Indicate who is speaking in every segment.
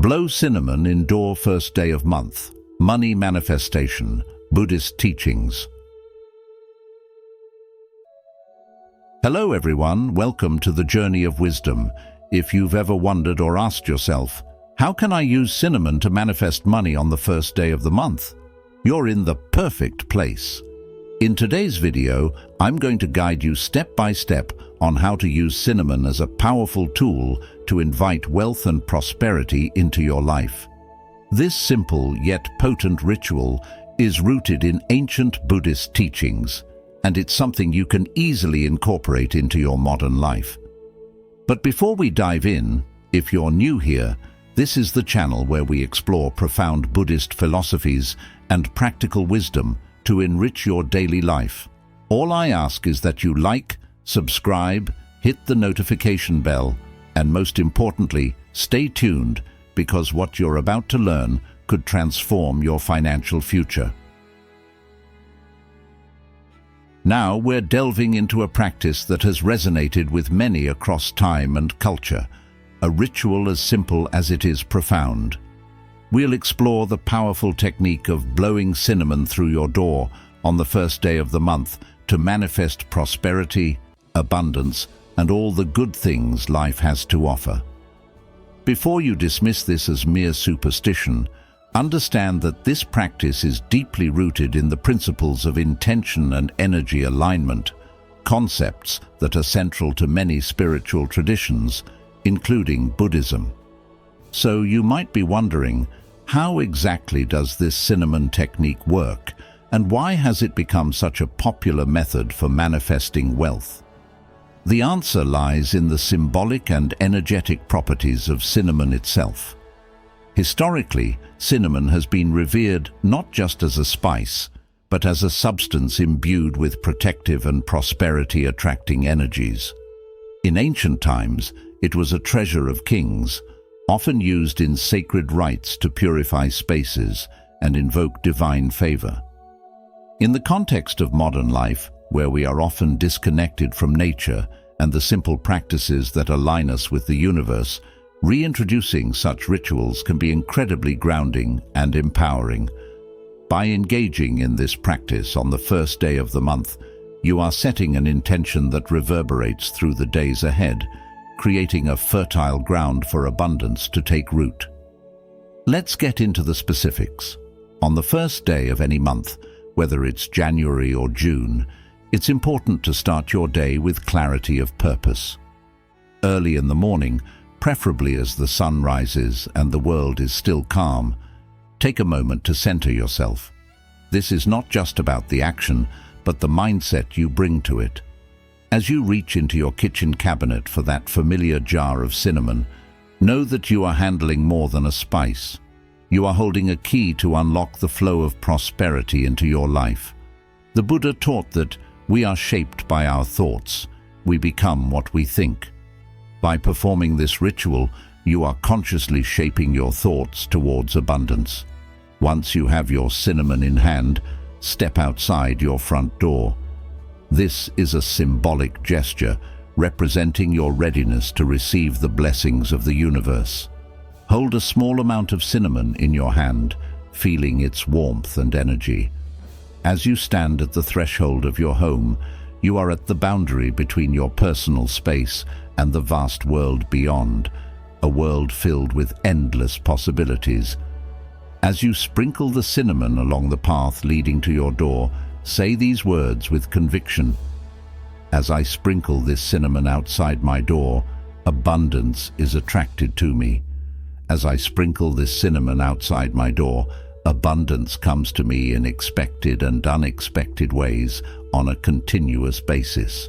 Speaker 1: Blow cinnamon indoor first day of month. Money manifestation. Buddhist teachings. Hello everyone, welcome to the journey of wisdom. If you've ever wondered or asked yourself, how can I use cinnamon to manifest money on the first day of the month? You're in the perfect place. In today's video, I'm going to guide you step by step on how to use cinnamon as a powerful tool to invite wealth and prosperity into your life. This simple yet potent ritual is rooted in ancient Buddhist teachings, and it's something you can easily incorporate into your modern life. But before we dive in, if you're new here, this is the channel where we explore profound Buddhist philosophies and practical wisdom to enrich your daily life. All I ask is that you like, subscribe, hit the notification bell, and most importantly, stay tuned, because what you're about to learn could transform your financial future. Now we're delving into a practice that has resonated with many across time and culture, a ritual as simple as it is profound. We'll explore the powerful technique of blowing cinnamon through your door on the first day of the month to manifest prosperity, abundance, and all the good things life has to offer. Before you dismiss this as mere superstition, understand that this practice is deeply rooted in the principles of intention and energy alignment, concepts that are central to many spiritual traditions, including Buddhism. So you might be wondering, how exactly does this cinnamon technique work, and why has it become such a popular method for manifesting wealth? The answer lies in the symbolic and energetic properties of cinnamon itself. Historically, cinnamon has been revered not just as a spice, but as a substance imbued with protective and prosperity-attracting energies. In ancient times, it was a treasure of kings, often used in sacred rites to purify spaces and invoke divine favor. In the context of modern life, where we are often disconnected from nature and the simple practices that align us with the universe, reintroducing such rituals can be incredibly grounding and empowering. By engaging in this practice on the first day of the month, you are setting an intention that reverberates through the days ahead, creating a fertile ground for abundance to take root. Let's get into the specifics. On the first day of any month, whether it's January or June, it's important to start your day with clarity of purpose. Early in the morning, preferably as the sun rises and the world is still calm, take a moment to center yourself. This is not just about the action, but the mindset you bring to it. As you reach into your kitchen cabinet for that familiar jar of cinnamon, know that you are handling more than a spice. You are holding a key to unlock the flow of prosperity into your life. The Buddha taught that we are shaped by our thoughts. We become what we think. By performing this ritual, you are consciously shaping your thoughts towards abundance. Once you have your cinnamon in hand, step outside your front door. This is a symbolic gesture representing your readiness to receive the blessings of the universe. Hold a small amount of cinnamon in your hand, feeling its warmth and energy. As you stand at the threshold of your home, you are at the boundary between your personal space and the vast world beyond, a world filled with endless possibilities. As you sprinkle the cinnamon along the path leading to your door, say these words with conviction. As I sprinkle this cinnamon outside my door, abundance is attracted to me. As I sprinkle this cinnamon outside my door, abundance comes to me in expected and unexpected ways on a continuous basis.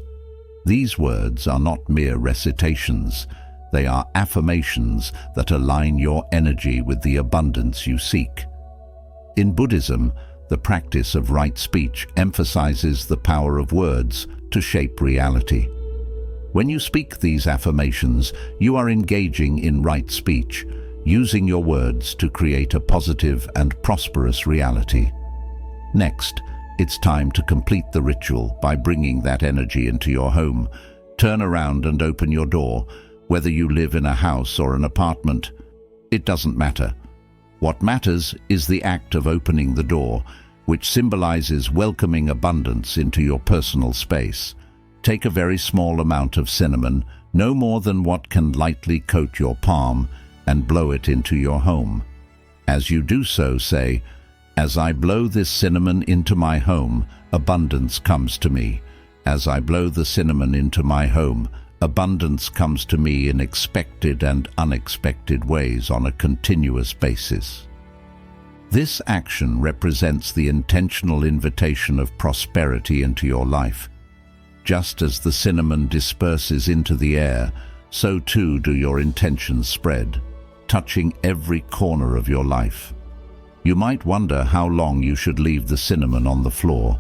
Speaker 1: These words are not mere recitations. They are affirmations that align your energy with the abundance you seek. In Buddhism, the practice of right speech emphasizes the power of words to shape reality. When you speak these affirmations, you are engaging in right speech, using your words to create a positive and prosperous reality. Next, it's time to complete the ritual by bringing that energy into your home. Turn around and open your door, whether you live in a house or an apartment. It doesn't matter. What matters is the act of opening the door, which symbolizes welcoming abundance into your personal space. Take a very small amount of cinnamon, no more than what can lightly coat your palm, and blow it into your home. As you do so, say, "As I blow this cinnamon into my home, abundance comes to me. As I blow the cinnamon into my home, abundance comes to me in expected and unexpected ways on a continuous basis." This action represents the intentional invitation of prosperity into your life. Just as the cinnamon disperses into the air, so too do your intentions spread, touching every corner of your life. You might wonder how long you should leave the cinnamon on the floor.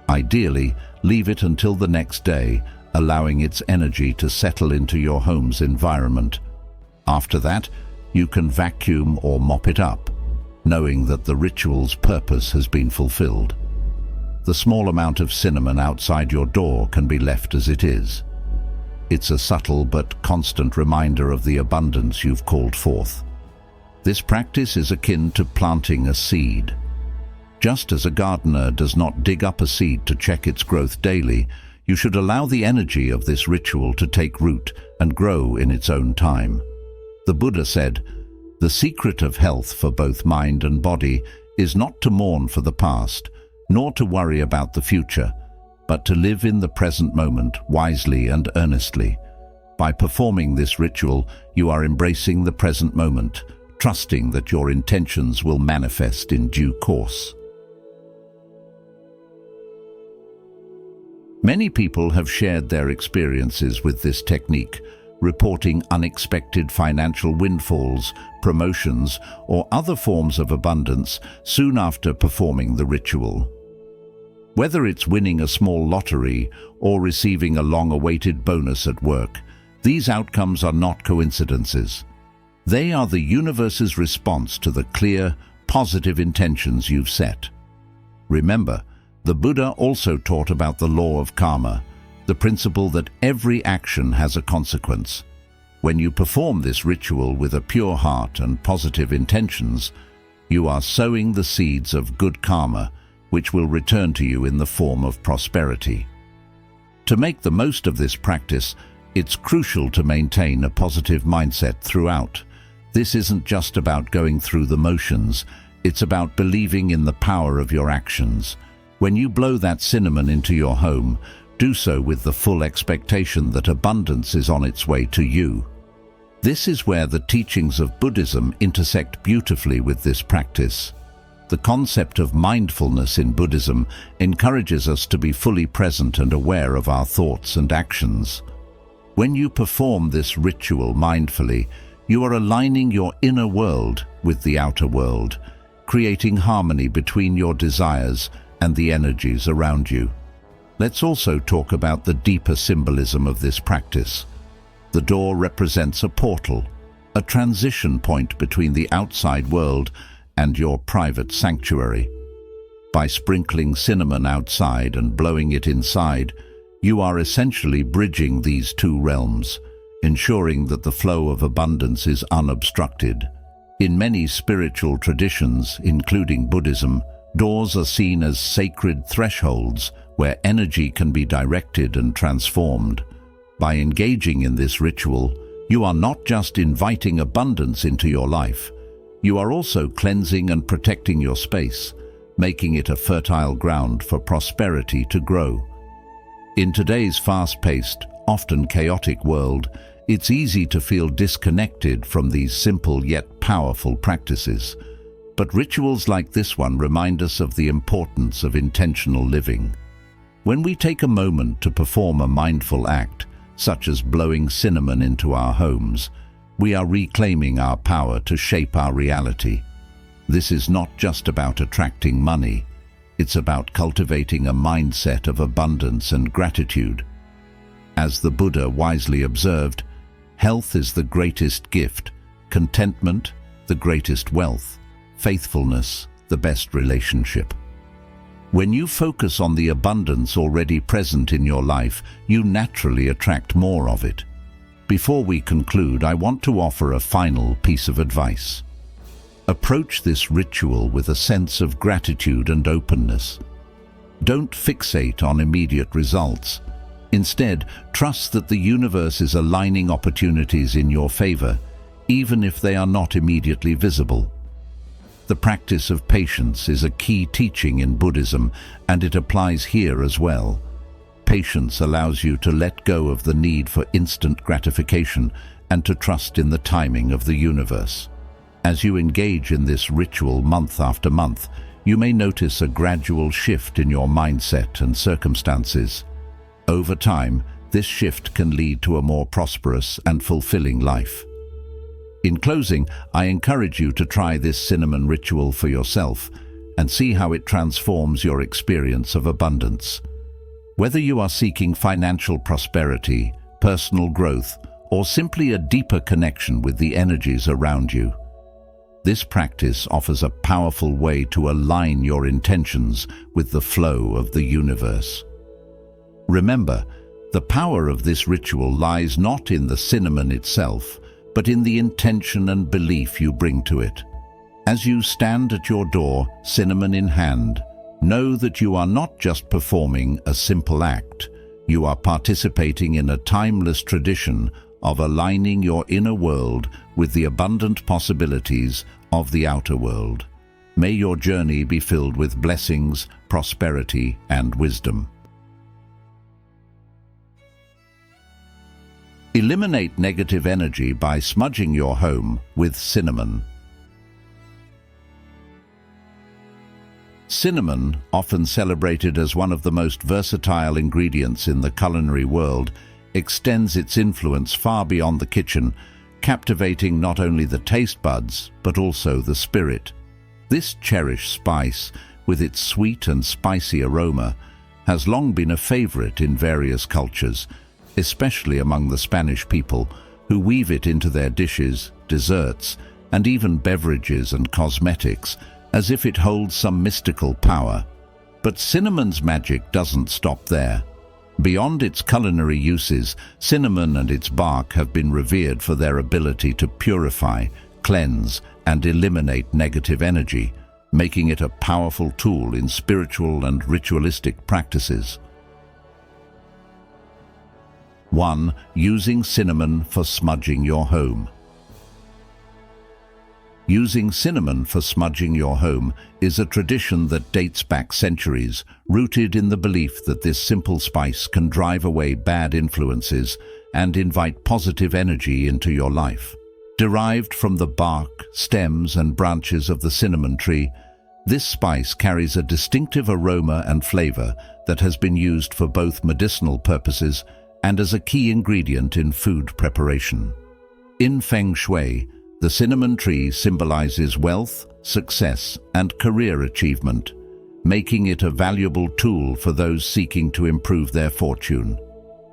Speaker 1: Ideally, leave it until the next day, allowing its energy to settle into your home's environment. After that, you can vacuum or mop it up, knowing that the ritual's purpose has been fulfilled. The small amount of cinnamon outside your door can be left as it is. It's a subtle but constant reminder of the abundance you've called forth. This practice is akin to planting a seed. Just as a gardener does not dig up a seed to check its growth daily, you should allow the energy of this ritual to take root and grow in its own time. The Buddha said, "The secret of health for both mind and body is not to mourn for the past, nor to worry about the future, but to live in the present moment wisely and earnestly. By performing this ritual, you are embracing the present moment, trusting that your intentions will manifest in due course." Many people have shared their experiences with this technique, reporting unexpected financial windfalls, promotions, or other forms of abundance soon after performing the ritual. Whether it's winning a small lottery or receiving a long-awaited bonus at work, these outcomes are not coincidences. They are the universe's response to the clear, positive intentions you've set. Remember, the Buddha also taught about the law of karma, the principle that every action has a consequence. When you perform this ritual with a pure heart and positive intentions, you are sowing the seeds of good karma, which will return to you in the form of prosperity. To make the most of this practice, it's crucial to maintain a positive mindset throughout. This isn't just about going through the motions, it's about believing in the power of your actions. When you blow that cinnamon into your home, do so with the full expectation that abundance is on its way to you. This is where the teachings of Buddhism intersect beautifully with this practice. The concept of mindfulness in Buddhism encourages us to be fully present and aware of our thoughts and actions. When you perform this ritual mindfully, you are aligning your inner world with the outer world, creating harmony between your desires and the energies around you. Let's also talk about the deeper symbolism of this practice. The door represents a portal, a transition point between the outside world and your private sanctuary. By sprinkling cinnamon outside and blowing it inside, you are essentially bridging these two realms, ensuring that the flow of abundance is unobstructed. In many spiritual traditions, including Buddhism, doors are seen as sacred thresholds where energy can be directed and transformed. By engaging in this ritual, you are not just inviting abundance into your life, you are also cleansing and protecting your space, making it a fertile ground for prosperity to grow. In today's fast-paced, often chaotic world, it's easy to feel disconnected from these simple yet powerful practices. But rituals like this one remind us of the importance of intentional living. When we take a moment to perform a mindful act, such as blowing cinnamon into our homes, we are reclaiming our power to shape our reality. This is not just about attracting money, it's about cultivating a mindset of abundance and gratitude. As the Buddha wisely observed, health is the greatest gift, contentment the greatest wealth, faithfulness the best relationship. When you focus on the abundance already present in your life, you naturally attract more of it. Before we conclude, I want to offer a final piece of advice. Approach this ritual with a sense of gratitude and openness. Don't fixate on immediate results. Instead, trust that the universe is aligning opportunities in your favor, even if they are not immediately visible. The practice of patience is a key teaching in Buddhism, and it applies here as well. Patience allows you to let go of the need for instant gratification and to trust in the timing of the universe. As you engage in this ritual month after month, you may notice a gradual shift in your mindset and circumstances. Over time, this shift can lead to a more prosperous and fulfilling life. In closing, I encourage you to try this cinnamon ritual for yourself and see how it transforms your experience of abundance. Whether you are seeking financial prosperity, personal growth, or simply a deeper connection with the energies around you, this practice offers a powerful way to align your intentions with the flow of the universe. Remember, the power of this ritual lies not in the cinnamon itself, but in the intention and belief you bring to it. As you stand at your door, cinnamon in hand, know that you are not just performing a simple act. You are participating in a timeless tradition of aligning your inner world with the abundant possibilities of the outer world. May your journey be filled with blessings, prosperity, and wisdom. Eliminate negative energy by smudging your home with cinnamon. Cinnamon, often celebrated as one of the most versatile ingredients in the culinary world, extends its influence far beyond the kitchen, captivating not only the taste buds, but also the spirit. This cherished spice, with its sweet and spicy aroma, has long been a favorite in various cultures, especially among the Spanish people, who weave it into their dishes, desserts, and even beverages and cosmetics, as if it holds some mystical power. But cinnamon's magic doesn't stop there. Beyond its culinary uses, cinnamon and its bark have been revered for their ability to purify, cleanse, and eliminate negative energy, making it a powerful tool in spiritual and ritualistic practices. 1. Using cinnamon for smudging your home. Using cinnamon for smudging your home is a tradition that dates back centuries, rooted in the belief that this simple spice can drive away bad influences and invite positive energy into your life. Derived from the bark, stems, and branches of the cinnamon tree, this spice carries a distinctive aroma and flavor that has been used for both medicinal purposes and as a key ingredient in food preparation. In Feng Shui, the cinnamon tree symbolizes wealth, success, and career achievement, making it a valuable tool for those seeking to improve their fortune.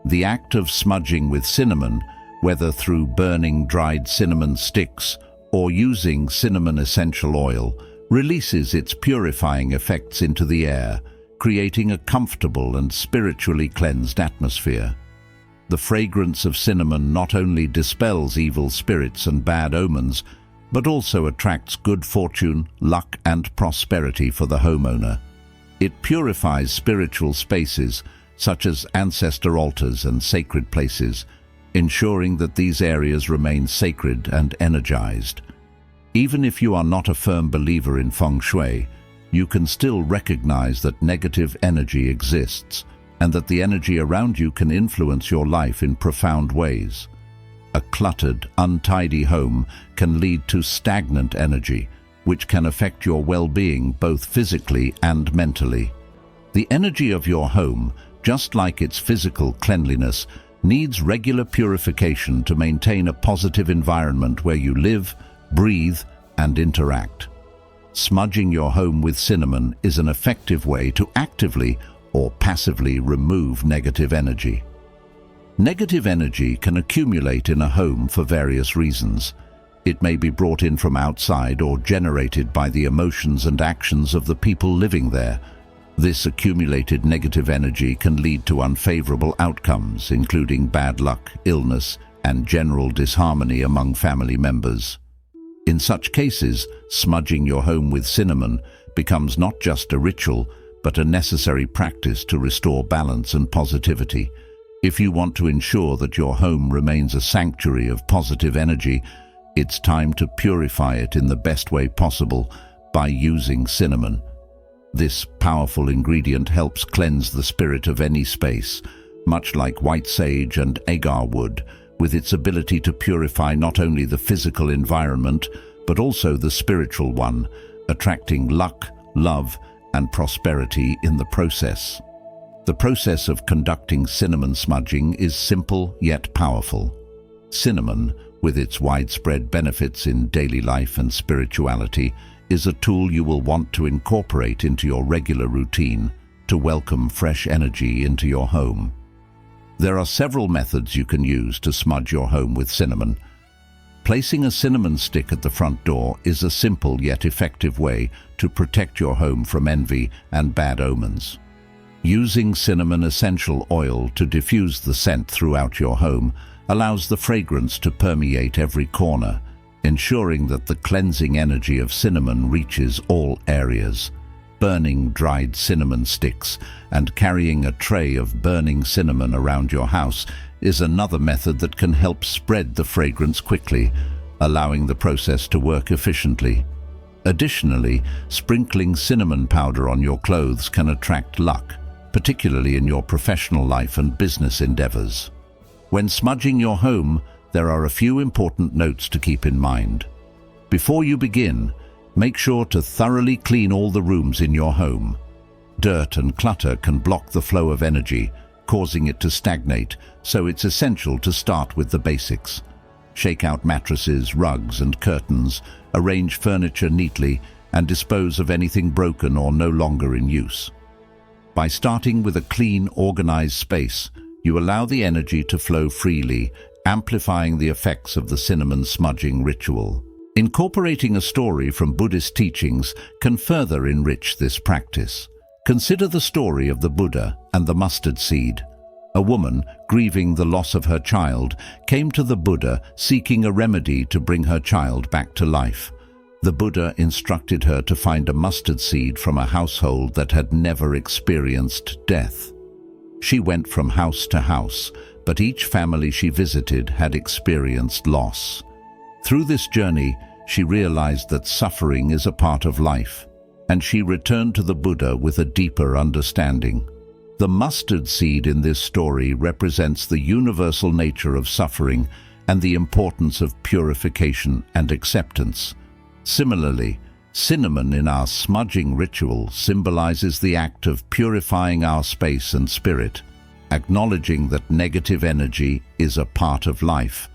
Speaker 1: The act of smudging with cinnamon, whether through burning dried cinnamon sticks or using cinnamon essential oil, releases its purifying effects into the air, creating a comfortable and spiritually cleansed atmosphere. The fragrance of cinnamon not only dispels evil spirits and bad omens, but also attracts good fortune, luck, and prosperity for the homeowner. It purifies spiritual spaces, such as ancestor altars and sacred places, ensuring that these areas remain sacred and energized. Even if you are not a firm believer in Feng Shui, you can still recognize that negative energy exists, and that the energy around you can influence your life in profound ways. A cluttered, untidy home can lead to stagnant energy, which can affect your well-being both physically and mentally. The energy of your home, just like its physical cleanliness, needs regular purification to maintain a positive environment where you live, breathe, and interact. Smudging your home with cinnamon is an effective way to actively or passively remove negative energy. Negative energy can accumulate in a home for various reasons. It may be brought in from outside or generated by the emotions and actions of the people living there. This accumulated negative energy can lead to unfavorable outcomes, including bad luck, illness, and general disharmony among family members. In such cases, smudging your home with cinnamon becomes not just a ritual, but a necessary practice to restore balance and positivity. If you want to ensure that your home remains a sanctuary of positive energy, it's time to purify it in the best way possible by using cinnamon. This powerful ingredient helps cleanse the spirit of any space, much like white sage and agar wood, with its ability to purify not only the physical environment, but also the spiritual one, attracting luck, love, and prosperity in the process. The process of conducting cinnamon smudging is simple yet powerful. Cinnamon, with its widespread benefits in daily life and spirituality, is a tool you will want to incorporate into your regular routine to welcome fresh energy into your home. There are several methods you can use to smudge your home with cinnamon. Placing a cinnamon stick at the front door is a simple yet effective way to protect your home from envy and bad omens. Using cinnamon essential oil to diffuse the scent throughout your home allows the fragrance to permeate every corner, ensuring that the cleansing energy of cinnamon reaches all areas. Burning dried cinnamon sticks and carrying a tray of burning cinnamon around your house is another method that can help spread the fragrance quickly, allowing the process to work efficiently. Additionally, sprinkling cinnamon powder on your clothes can attract luck, particularly in your professional life and business endeavors. When smudging your home, there are a few important notes to keep in mind. Before you begin, make sure to thoroughly clean all the rooms in your home. Dirt and clutter can block the flow of energy, causing it to stagnate, so it's essential to start with the basics. Shake out mattresses, rugs, and curtains, arrange furniture neatly, and dispose of anything broken or no longer in use. By starting with a clean, organized space, you allow the energy to flow freely, amplifying the effects of the cinnamon smudging ritual. Incorporating a story from Buddhist teachings can further enrich this practice. Consider the story of the Buddha and the mustard seed. A woman, grieving the loss of her child, came to the Buddha seeking a remedy to bring her child back to life. The Buddha instructed her to find a mustard seed from a household that had never experienced death. She went from house to house, but each family she visited had experienced loss. Through this journey, she realized that suffering is a part of life, and she returned to the Buddha with a deeper understanding. The mustard seed in this story represents the universal nature of suffering and the importance of purification and acceptance. Similarly, cinnamon in our smudging ritual symbolizes the act of purifying our space and spirit, acknowledging that negative energy is a part of life,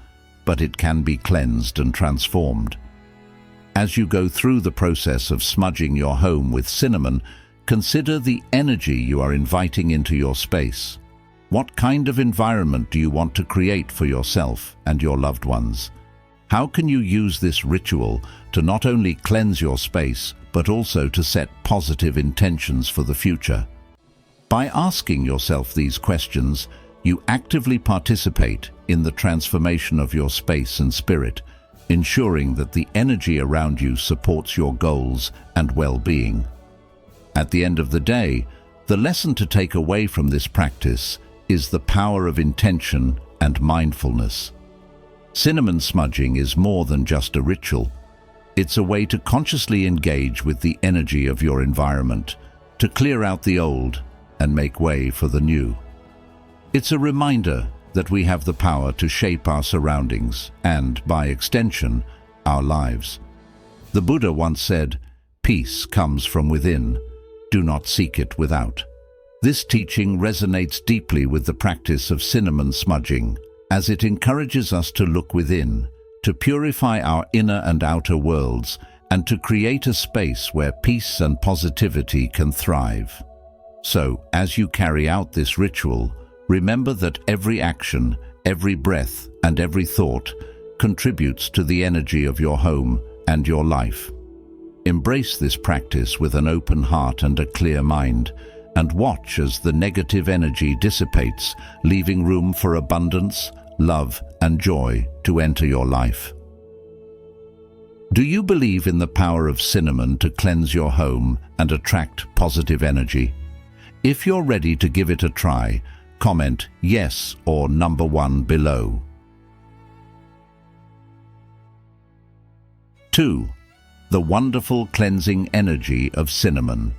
Speaker 1: but it can be cleansed and transformed. As you go through the process of smudging your home with cinnamon, consider the energy you are inviting into your space. What kind of environment do you want to create for yourself and your loved ones? How can you use this ritual to not only cleanse your space, but also to set positive intentions for the future? By asking yourself these questions, you actively participate in the transformation of your space and spirit, ensuring that the energy around you supports your goals and well-being. At the end of the day, the lesson to take away from this practice is the power of intention and mindfulness. Cinnamon smudging is more than just a ritual. It's a way to consciously engage with the energy of your environment, to clear out the old and make way for the new. It's a reminder that we have the power to shape our surroundings and, by extension, our lives. The Buddha once said, "Peace comes from within. Do not seek it without." This teaching resonates deeply with the practice of cinnamon smudging, as it encourages us to look within, to purify our inner and outer worlds, and to create a space where peace and positivity can thrive. So, as you carry out this ritual, remember that every action, every breath, and every thought contributes to the energy of your home and your life. Embrace this practice with an open heart and a clear mind, and watch as the negative energy dissipates, leaving room for abundance, love, and joy to enter your life. Do you believe in the power of cinnamon to cleanse your home and attract positive energy? If you're ready to give it a try, comment yes or number 1 below. 2. The wonderful cleansing energy of cinnamon.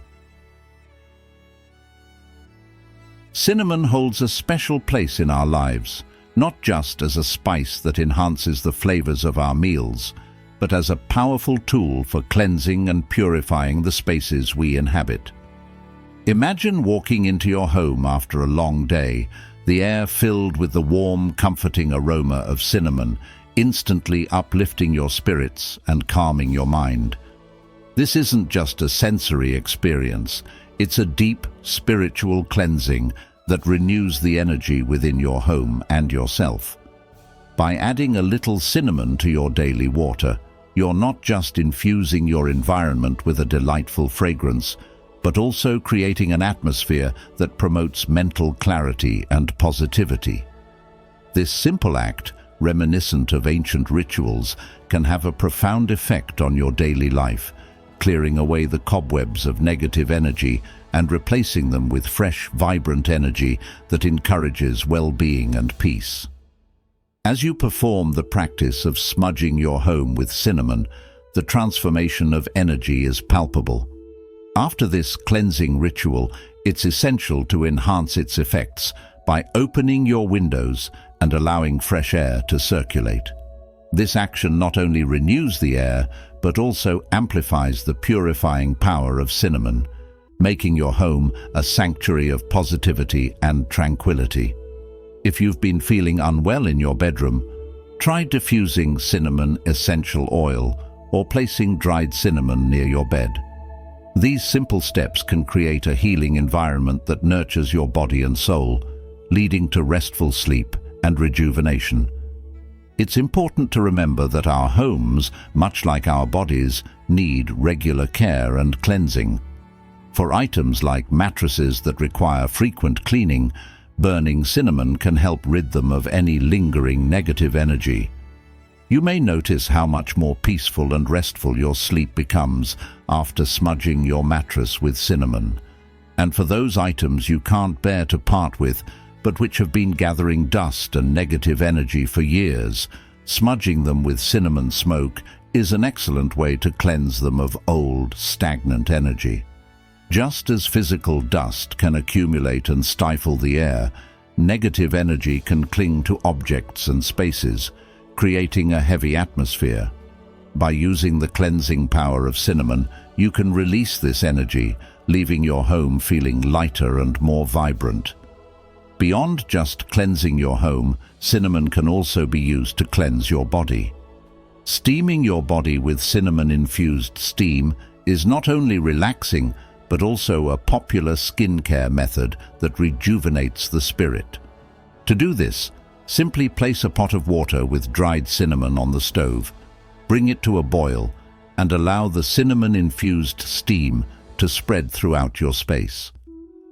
Speaker 1: Cinnamon holds a special place in our lives, not just as a spice that enhances the flavors of our meals, but as a powerful tool for cleansing and purifying the spaces we inhabit. Imagine walking into your home after a long day, the air filled with the warm, comforting aroma of cinnamon, instantly uplifting your spirits and calming your mind. This isn't just a sensory experience, it's a deep, spiritual cleansing that renews the energy within your home and yourself. By adding a little cinnamon to your daily water, you're not just infusing your environment with a delightful fragrance, but also creating an atmosphere that promotes mental clarity and positivity. This simple act, reminiscent of ancient rituals, can have a profound effect on your daily life, clearing away the cobwebs of negative energy and replacing them with fresh, vibrant energy that encourages well-being and peace. As you perform the practice of smudging your home with cinnamon, the transformation of energy is palpable. After this cleansing ritual, it's essential to enhance its effects by opening your windows and allowing fresh air to circulate. This action not only renews the air, but also amplifies the purifying power of cinnamon, making your home a sanctuary of positivity and tranquility. If you've been feeling unwell in your bedroom, try diffusing cinnamon essential oil or placing dried cinnamon near your bed. These simple steps can create a healing environment that nurtures your body and soul, leading to restful sleep and rejuvenation. It's important to remember that our homes, much like our bodies, need regular care and cleansing. For items like mattresses that require frequent cleaning, burning cinnamon can help rid them of any lingering negative energy. You may notice how much more peaceful and restful your sleep becomes after smudging your mattress with cinnamon. And for those items you can't bear to part with, but which have been gathering dust and negative energy for years, smudging them with cinnamon smoke is an excellent way to cleanse them of old, stagnant energy. Just as physical dust can accumulate and stifle the air, negative energy can cling to objects and spaces, creating a heavy atmosphere. By using the cleansing power of cinnamon, you can release this energy, leaving your home feeling lighter and more vibrant. Beyond just cleansing your home, cinnamon can also be used to cleanse your body. Steaming your body with cinnamon-infused steam is not only relaxing, but also a popular skincare method that rejuvenates the spirit. To do this, simply place a pot of water with dried cinnamon on the stove, bring it to a boil, and allow the cinnamon-infused steam to spread throughout your space.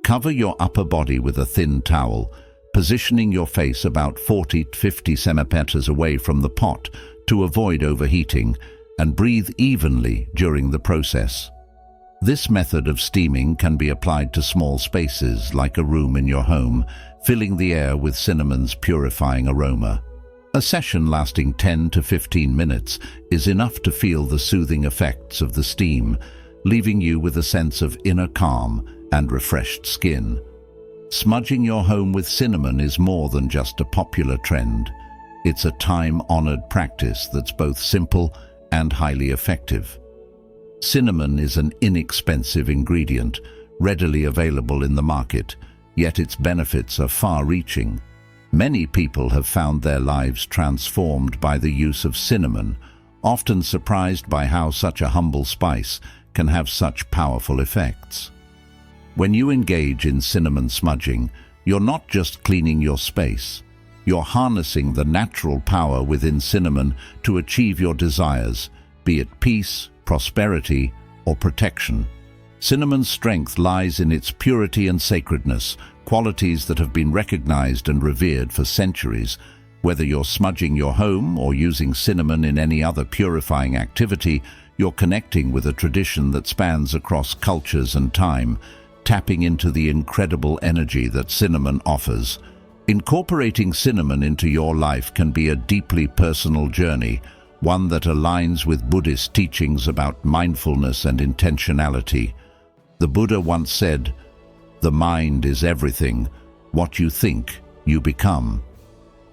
Speaker 1: Cover your upper body with a thin towel, positioning your face about 40 to 50 centimeters away from the pot to avoid overheating, and breathe evenly during the process. This method of steaming can be applied to small spaces like a room in your home, filling the air with cinnamon's purifying aroma. A session lasting 10 to 15 minutes is enough to feel the soothing effects of the steam, leaving you with a sense of inner calm and refreshed skin. Smudging your home with cinnamon is more than just a popular trend. It's a time-honored practice that's both simple and highly effective. Cinnamon is an inexpensive ingredient, readily available in the market, yet its benefits are far-reaching. Many people have found their lives transformed by the use of cinnamon, often surprised by how such a humble spice can have such powerful effects. When you engage in cinnamon smudging, you're not just cleaning your space. You're harnessing the natural power within cinnamon to achieve your desires, be it peace, prosperity, or protection. Cinnamon's strength lies in its purity and sacredness, qualities that have been recognized and revered for centuries. Whether you're smudging your home or using cinnamon in any other purifying activity, you're connecting with a tradition that spans across cultures and time, tapping into the incredible energy that cinnamon offers. Incorporating cinnamon into your life can be a deeply personal journey, one that aligns with Buddhist teachings about mindfulness and intentionality. The Buddha once said, "The mind is everything. What you think, you become."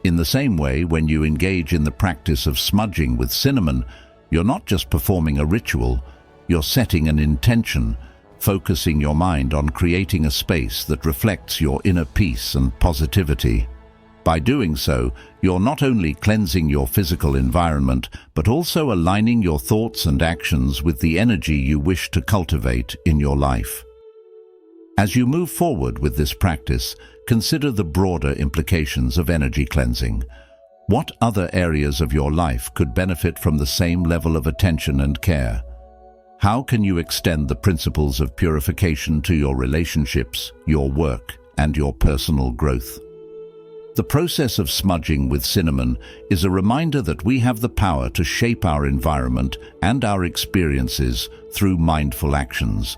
Speaker 1: In the same way, when you engage in the practice of smudging with cinnamon, you're not just performing a ritual, you're setting an intention, focusing your mind on creating a space that reflects your inner peace and positivity. By doing so, you're not only cleansing your physical environment, but also aligning your thoughts and actions with the energy you wish to cultivate in your life. As you move forward with this practice, consider the broader implications of energy cleansing. What other areas of your life could benefit from the same level of attention and care? How can you extend the principles of purification to your relationships, your work, and your personal growth? The process of smudging with cinnamon is a reminder that we have the power to shape our environment and our experiences through mindful actions.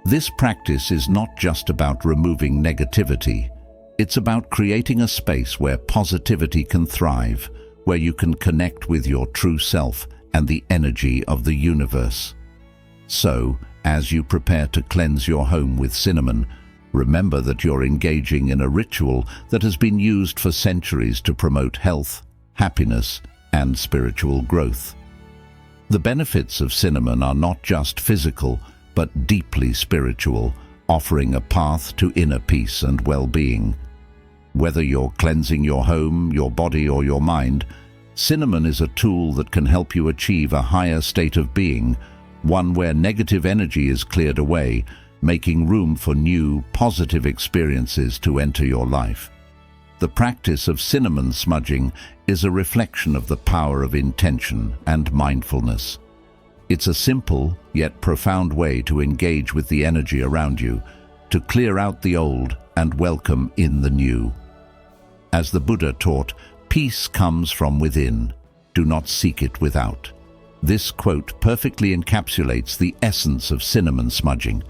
Speaker 1: This practice is not just about removing negativity. It's about creating a space where positivity can thrive, where you can connect with your true self and the energy of the universe. So, as you prepare to cleanse your home with cinnamon, remember that you're engaging in a ritual that has been used for centuries to promote health, happiness, and spiritual growth. The benefits of cinnamon are not just physical, but deeply spiritual, offering a path to inner peace and well-being. Whether you're cleansing your home, your body, or your mind, cinnamon is a tool that can help you achieve a higher state of being, one where negative energy is cleared away, making room for new, positive experiences to enter your life. The practice of cinnamon smudging is a reflection of the power of intention and mindfulness. It's a simple, yet profound way to engage with the energy around you, to clear out the old and welcome in the new. As the Buddha taught, peace comes from within. Do not seek it without. This quote perfectly encapsulates the essence of cinnamon smudging.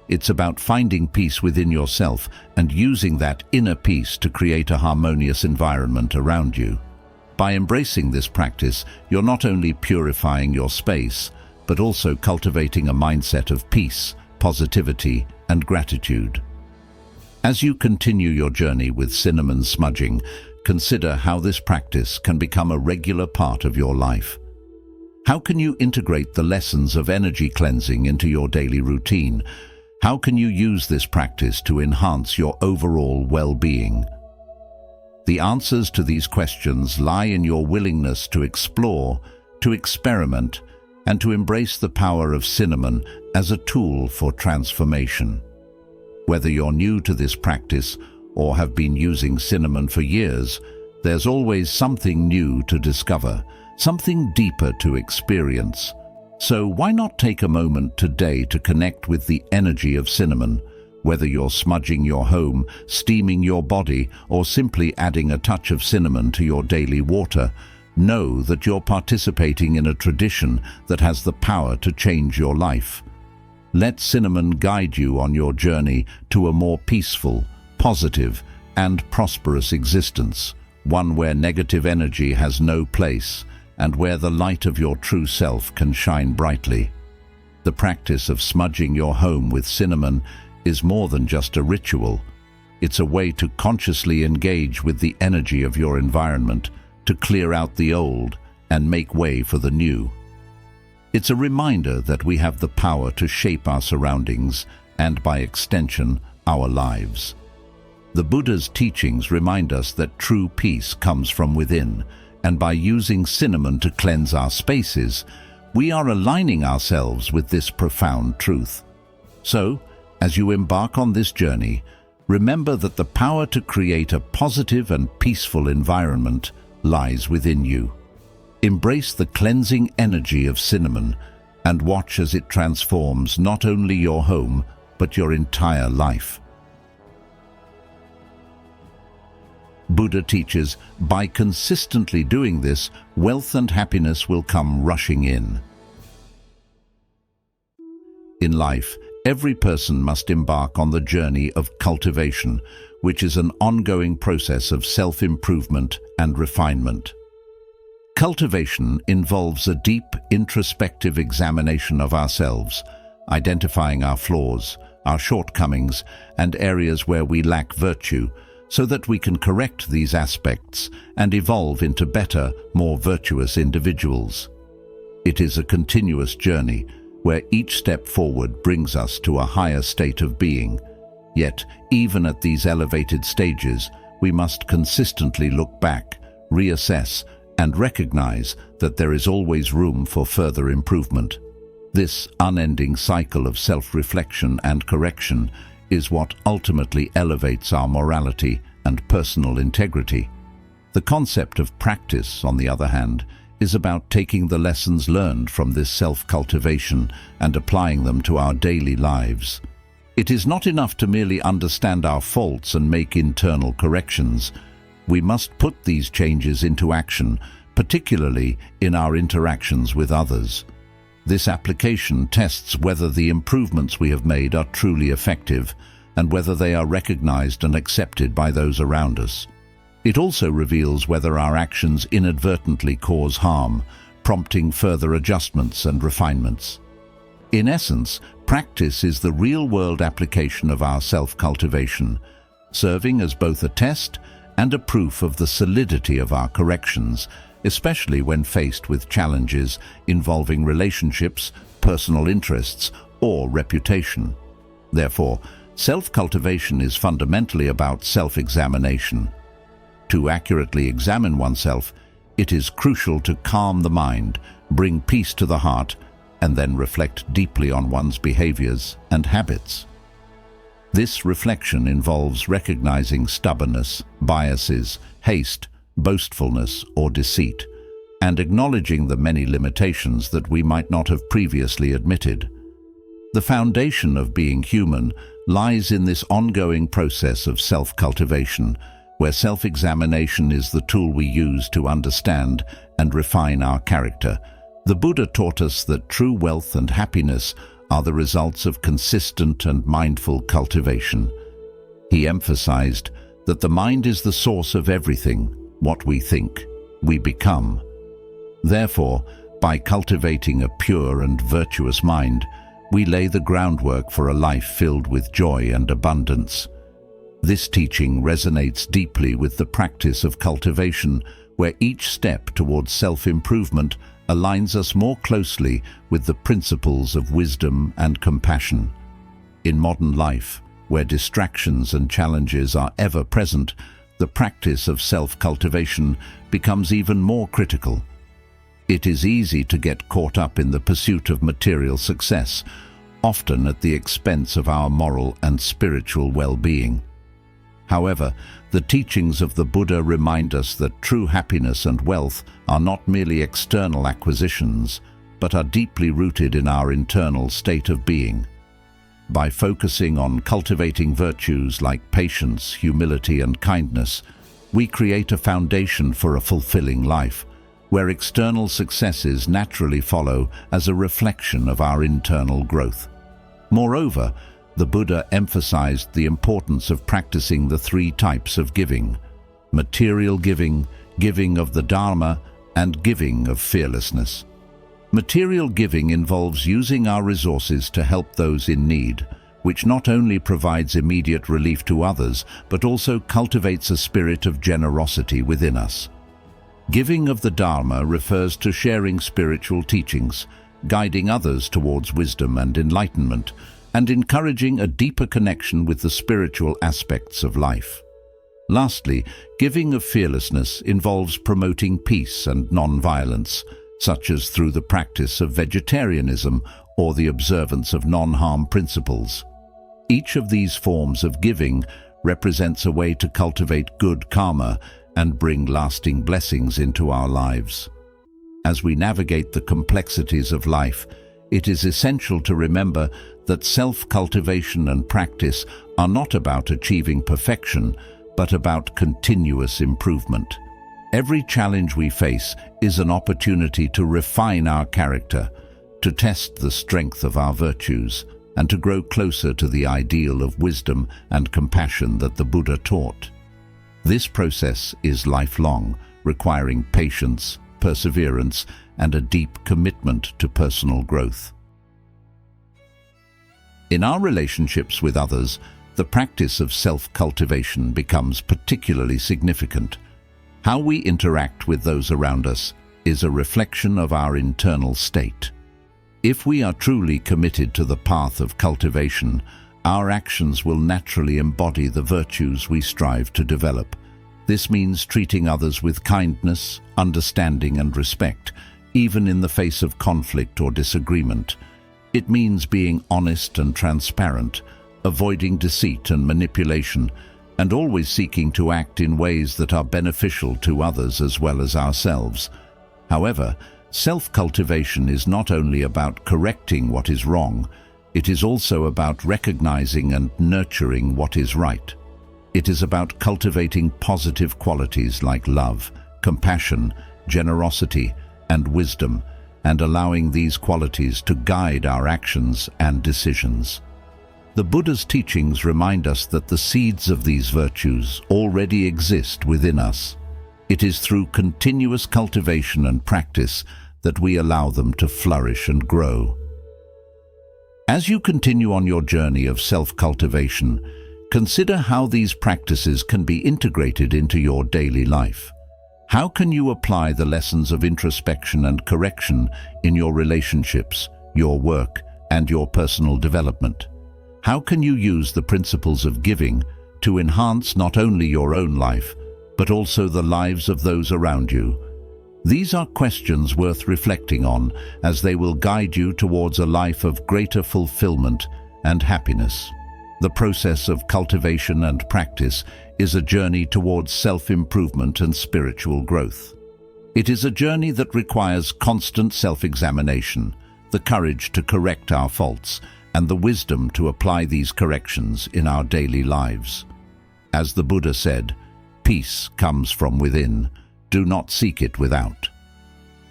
Speaker 1: It's about finding peace within yourself and using that inner peace to create a harmonious environment around you. By embracing this practice, you're not only purifying your space, but also cultivating a mindset of peace, positivity, and gratitude. As you continue your journey with cinnamon smudging, consider how this practice can become a regular part of your life. How can you integrate the lessons of energy cleansing into your daily routine? How can you use this practice to enhance your overall well-being? The answers to these questions lie in your willingness to explore, to experiment, and to embrace the power of cinnamon as a tool for transformation. Whether you're new to this practice or have been using cinnamon for years, there's always something new to discover, something deeper to experience. So why not take a moment today to connect with the energy of cinnamon? Whether you're smudging your home, steaming your body, or simply adding a touch of cinnamon to your daily water, know that you're participating in a tradition that has the power to change your life. Let cinnamon guide you on your journey to a more peaceful, positive, and prosperous existence, one where negative energy has no place, and where the light of your true self can shine brightly. The practice of smudging your home with cinnamon is more than just a ritual. It's a way to consciously engage with the energy of your environment, to clear out the old and make way for the new. It's a reminder that we have the power to shape our surroundings and, by extension, our lives. The Buddha's teachings remind us that true peace comes from within, and by using cinnamon to cleanse our spaces, we are aligning ourselves with this profound truth. So, as you embark on this journey, remember that the power to create a positive and peaceful environment lies within you. Embrace the cleansing energy of cinnamon and watch as it transforms not only your home, but your entire life. Buddha teaches, by consistently doing this, wealth and happiness will come rushing in. In life, every person must embark on the journey of cultivation, which is an ongoing process of self-improvement and refinement. Cultivation involves a deep, introspective examination of ourselves, identifying our flaws, our shortcomings, and areas where we lack virtue, so that we can correct these aspects and evolve into better, more virtuous individuals. It is a continuous journey, where each step forward brings us to a higher state of being. Yet, even at these elevated stages, we must consistently look back, reassess, and recognize that there is always room for further improvement. This unending cycle of self-reflection and correction is what ultimately elevates our morality and personal integrity. The concept of practice, on the other hand, is about taking the lessons learned from this self-cultivation and applying them to our daily lives. It is not enough to merely understand our faults and make internal corrections. We must put these changes into action, particularly in our interactions with others. This application tests whether the improvements we have made are truly effective and whether they are recognized and accepted by those around us. It also reveals whether our actions inadvertently cause harm, prompting further adjustments and refinements. In essence, practice is the real-world application of our self-cultivation, serving as both a test and a proof of the solidity of our corrections, especially when faced with challenges involving relationships, personal interests, or reputation. Therefore, self-cultivation is fundamentally about self-examination. To accurately examine oneself, it is crucial to calm the mind, bring peace to the heart, and then reflect deeply on one's behaviors and habits. This reflection involves recognizing stubbornness, biases, haste, boastfulness, or deceit, and acknowledging the many limitations that we might not have previously admitted. The foundation of being human lies in this ongoing process of self-cultivation, where self-examination is the tool we use to understand and refine our character. The Buddha taught us that true wealth and happiness are the results of consistent and mindful cultivation. He emphasized that the mind is the source of everything. What we think, we become. Therefore, by cultivating a pure and virtuous mind, we lay the groundwork for a life filled with joy and abundance. This teaching resonates deeply with the practice of cultivation, where each step towards self-improvement aligns us more closely with the principles of wisdom and compassion. In modern life, where distractions and challenges are ever present, the practice of self-cultivation becomes even more critical. It is easy to get caught up in the pursuit of material success, often at the expense of our moral and spiritual well-being. However, the teachings of the Buddha remind us that true happiness and wealth are not merely external acquisitions, but are deeply rooted in our internal state of being. By focusing on cultivating virtues like patience, humility, and kindness, we create a foundation for a fulfilling life, where external successes naturally follow as a reflection of our internal growth. Moreover, the Buddha emphasized the importance of practicing the three types of giving: material giving, giving of the Dharma, and giving of fearlessness. Material giving involves using our resources to help those in need, which not only provides immediate relief to others, but also cultivates a spirit of generosity within us. Giving of the Dharma refers to sharing spiritual teachings, guiding others towards wisdom and enlightenment, and encouraging a deeper connection with the spiritual aspects of life. Lastly, giving of fearlessness involves promoting peace and non-violence, such as through the practice of vegetarianism or the observance of non-harm principles. Each of these forms of giving represents a way to cultivate good karma and bring lasting blessings into our lives. As we navigate the complexities of life, it is essential to remember that self-cultivation and practice are not about achieving perfection, but about continuous improvement. Every challenge we face is an opportunity to refine our character, to test the strength of our virtues, and to grow closer to the ideal of wisdom and compassion that the Buddha taught. This process is lifelong, requiring patience, perseverance, and a deep commitment to personal growth. In our relationships with others, the practice of self-cultivation becomes particularly significant. How we interact with those around us is a reflection of our internal state. If we are truly committed to the path of cultivation, our actions will naturally embody the virtues we strive to develop. This means treating others with kindness, understanding, and respect, even in the face of conflict or disagreement. It means being honest and transparent, avoiding deceit and manipulation, and always seeking to act in ways that are beneficial to others as well as ourselves. However, self-cultivation is not only about correcting what is wrong, it is also about recognizing and nurturing what is right. It is about cultivating positive qualities like love, compassion, generosity, and wisdom, and allowing these qualities to guide our actions and decisions. The Buddha's teachings remind us that the seeds of these virtues already exist within us. It is through continuous cultivation and practice that we allow them to flourish and grow. As you continue on your journey of self-cultivation, consider how these practices can be integrated into your daily life. How can you apply the lessons of introspection and correction in your relationships, your work, and your personal development? How can you use the principles of giving to enhance not only your own life, but also the lives of those around you? These are questions worth reflecting on, as they will guide you towards a life of greater fulfillment and happiness. The process of cultivation and practice is a journey towards self-improvement and spiritual growth. It is a journey that requires constant self-examination, the courage to correct our faults, and the wisdom to apply these corrections in our daily lives. As the Buddha said, "Peace comes from within, do not seek it without."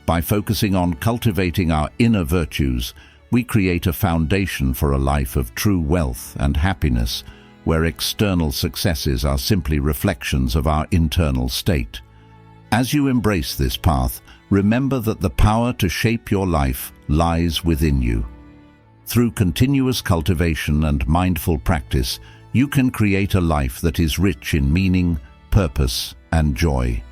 Speaker 1: By focusing on cultivating our inner virtues, we create a foundation for a life of true wealth and happiness, where external successes are simply reflections of our internal state. As you embrace this path, remember that the power to shape your life lies within you. Through continuous cultivation and mindful practice, you can create a life that is rich in meaning, purpose, and joy.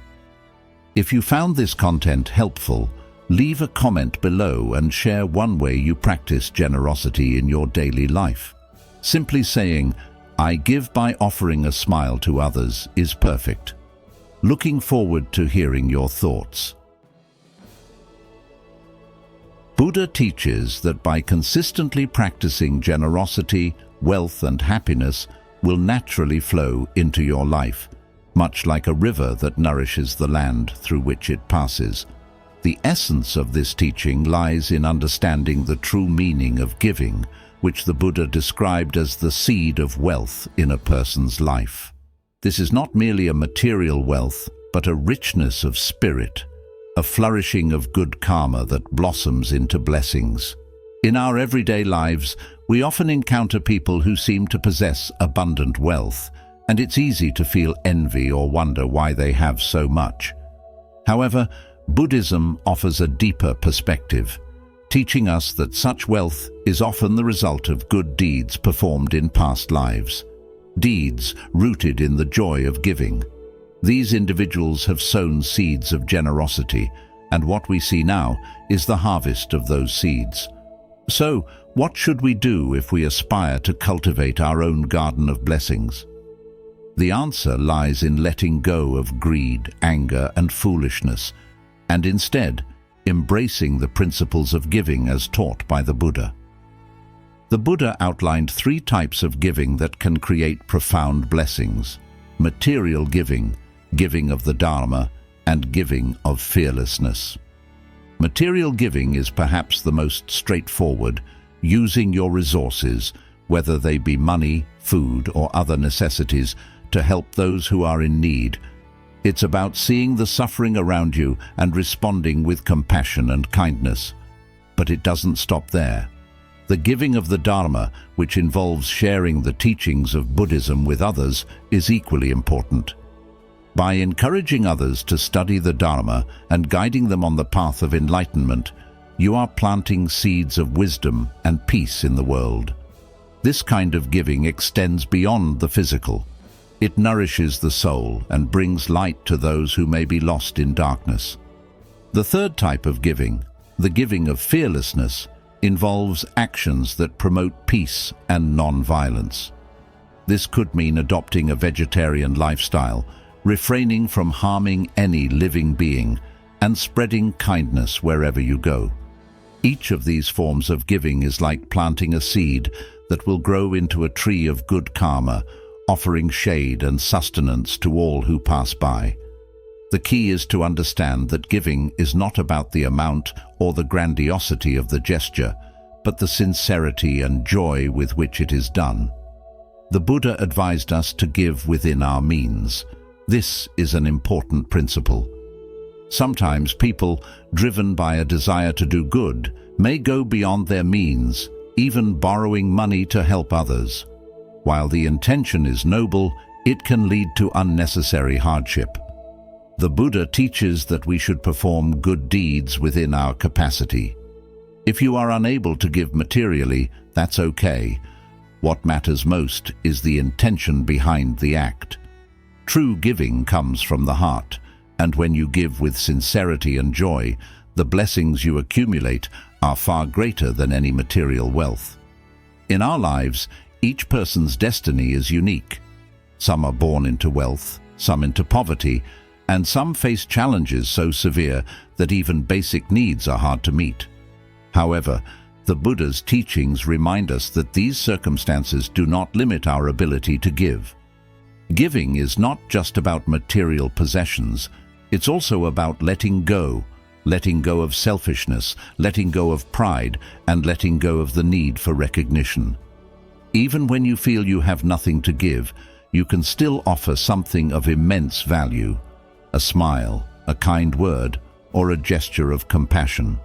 Speaker 1: If you found this content helpful, leave a comment below and share one way you practice generosity in your daily life. Simply saying, "I give by offering a smile to others," is perfect. Looking forward to hearing your thoughts. Buddha teaches that by consistently practicing generosity, wealth and happiness will naturally flow into your life, much like a river that nourishes the land through which it passes. The essence of this teaching lies in understanding the true meaning of giving, which the Buddha described as the seed of wealth in a person's life. This is not merely a material wealth, but a richness of spirit, a flourishing of good karma that blossoms into blessings. In our everyday lives, we often encounter people who seem to possess abundant wealth, and it's easy to feel envy or wonder why they have so much. However, Buddhism offers a deeper perspective, teaching us that such wealth is often the result of good deeds performed in past lives, deeds rooted in the joy of giving. These individuals have sown seeds of generosity, and what we see now is the harvest of those seeds. So, what should we do if we aspire to cultivate our own garden of blessings? The answer lies in letting go of greed, anger, and foolishness, and instead embracing the principles of giving as taught by the Buddha. The Buddha outlined 3 types of giving that can create profound blessings: material giving, giving of the Dharma, and giving of fearlessness. Material giving is perhaps the most straightforward, using your resources, whether they be money, food, or other necessities, to help those who are in need. It's about seeing the suffering around you and responding with compassion and kindness. But it doesn't stop there. The giving of the Dharma, which involves sharing the teachings of Buddhism with others, is equally important. By encouraging others to study the Dharma and guiding them on the path of enlightenment, you are planting seeds of wisdom and peace in the world. This kind of giving extends beyond the physical. It nourishes the soul and brings light to those who may be lost in darkness. The third type of giving, the giving of fearlessness, involves actions that promote peace and non-violence. This could mean adopting a vegetarian lifestyle, refraining from harming any living being, and spreading kindness wherever you go. Each of these forms of giving is like planting a seed that will grow into a tree of good karma, offering shade and sustenance to all who pass by. The key is to understand that giving is not about the amount or the grandiosity of the gesture, but the sincerity and joy with which it is done. The Buddha advised us to give within our means. This is an important principle. Sometimes people, driven by a desire to do good, may go beyond their means, even borrowing money to help others. While the intention is noble, it can lead to unnecessary hardship. The Buddha teaches that we should perform good deeds within our capacity. If you are unable to give materially, that's okay. What matters most is the intention behind the act. True giving comes from the heart, and when you give with sincerity and joy, the blessings you accumulate are far greater than any material wealth. In our lives, each person's destiny is unique. Some are born into wealth, some into poverty, and some face challenges so severe that even basic needs are hard to meet. However, the Buddha's teachings remind us that these circumstances do not limit our ability to give. Giving is not just about material possessions, it's also about letting go of selfishness, letting go of pride, and letting go of the need for recognition. Even when you feel you have nothing to give, you can still offer something of immense value: a smile, a kind word, or a gesture of compassion.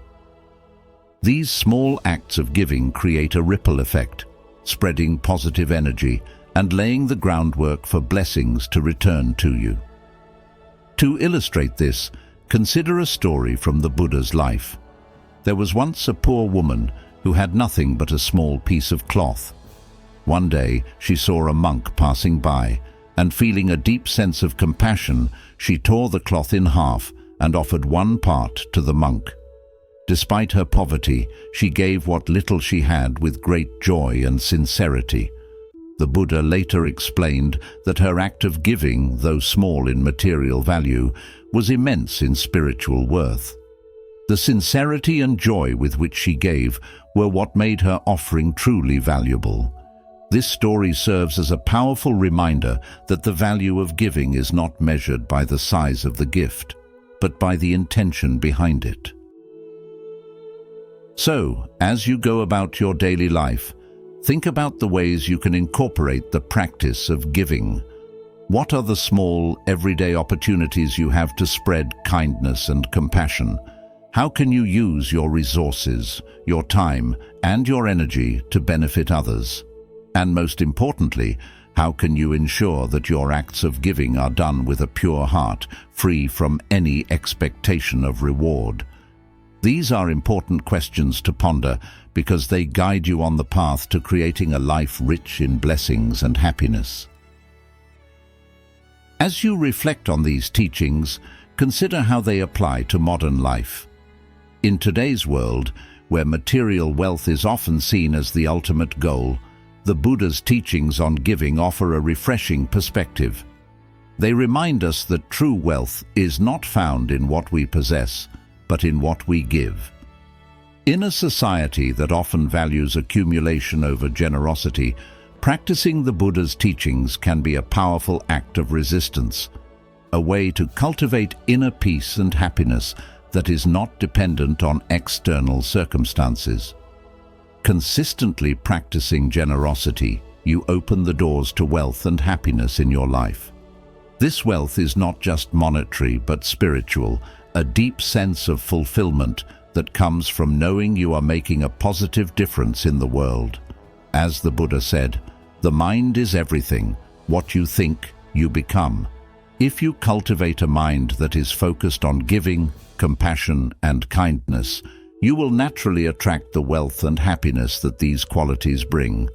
Speaker 1: These small acts of giving create a ripple effect, spreading positive energy and laying the groundwork for blessings to return to you. To illustrate this, consider a story from the Buddha's life. There was once a poor woman who had nothing but a small piece of cloth. One day, she saw a monk passing by, and feeling a deep sense of compassion, she tore the cloth in half and offered one part to the monk. Despite her poverty, she gave what little she had with great joy and sincerity. The Buddha later explained that her act of giving, though small in material value, was immense in spiritual worth. The sincerity and joy with which she gave were what made her offering truly valuable. This story serves as a powerful reminder that the value of giving is not measured by the size of the gift, but by the intention behind it. So, as you go about your daily life, think about the ways you can incorporate the practice of giving. What are the small, everyday opportunities you have to spread kindness and compassion? How can you use your resources, your time, and your energy to benefit others? And most importantly, how can you ensure that your acts of giving are done with a pure heart, free from any expectation of reward? These are important questions to ponder because they guide you on the path to creating a life rich in blessings and happiness. As you reflect on these teachings, consider how they apply to modern life. In today's world, where material wealth is often seen as the ultimate goal, the Buddha's teachings on giving offer a refreshing perspective. They remind us that true wealth is not found in what we possess, but in what we give. In a society that often values accumulation over generosity, practicing the Buddha's teachings can be a powerful act of resistance, a way to cultivate inner peace and happiness that is not dependent on external circumstances. Consistently practicing generosity, you open the doors to wealth and happiness in your life. This wealth is not just monetary but spiritual, a deep sense of fulfillment that comes from knowing you are making a positive difference in the world. As the Buddha said, "The mind is everything. What you think, you become." If you cultivate a mind that is focused on giving, compassion, and kindness, you will naturally attract the wealth and happiness that these qualities bring.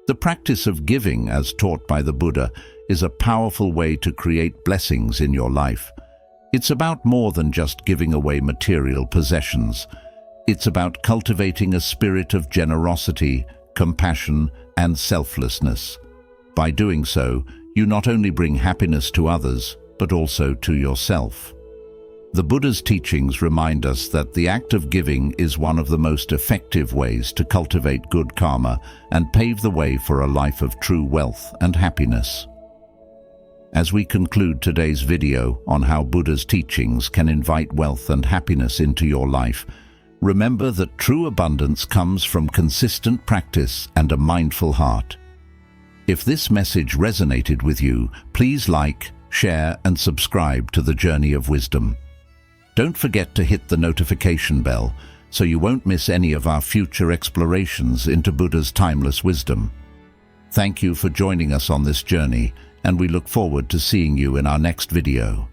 Speaker 1: The practice of giving, as taught by the Buddha, is a powerful way to create blessings in your life. It's about more than just giving away material possessions. It's about cultivating a spirit of generosity, compassion, and selflessness. By doing so, you not only bring happiness to others, but also to yourself. The Buddha's teachings remind us that the act of giving is one of the most effective ways to cultivate good karma and pave the way for a life of true wealth and happiness. As we conclude today's video on how Buddha's teachings can invite wealth and happiness into your life, remember that true abundance comes from consistent practice and a mindful heart. If this message resonated with you, please like, share, and subscribe to the Journey of Wisdom. Don't forget to hit the notification bell so you won't miss any of our future explorations into Buddha's timeless wisdom. Thank you for joining us on this journey, and we look forward to seeing you in our next video.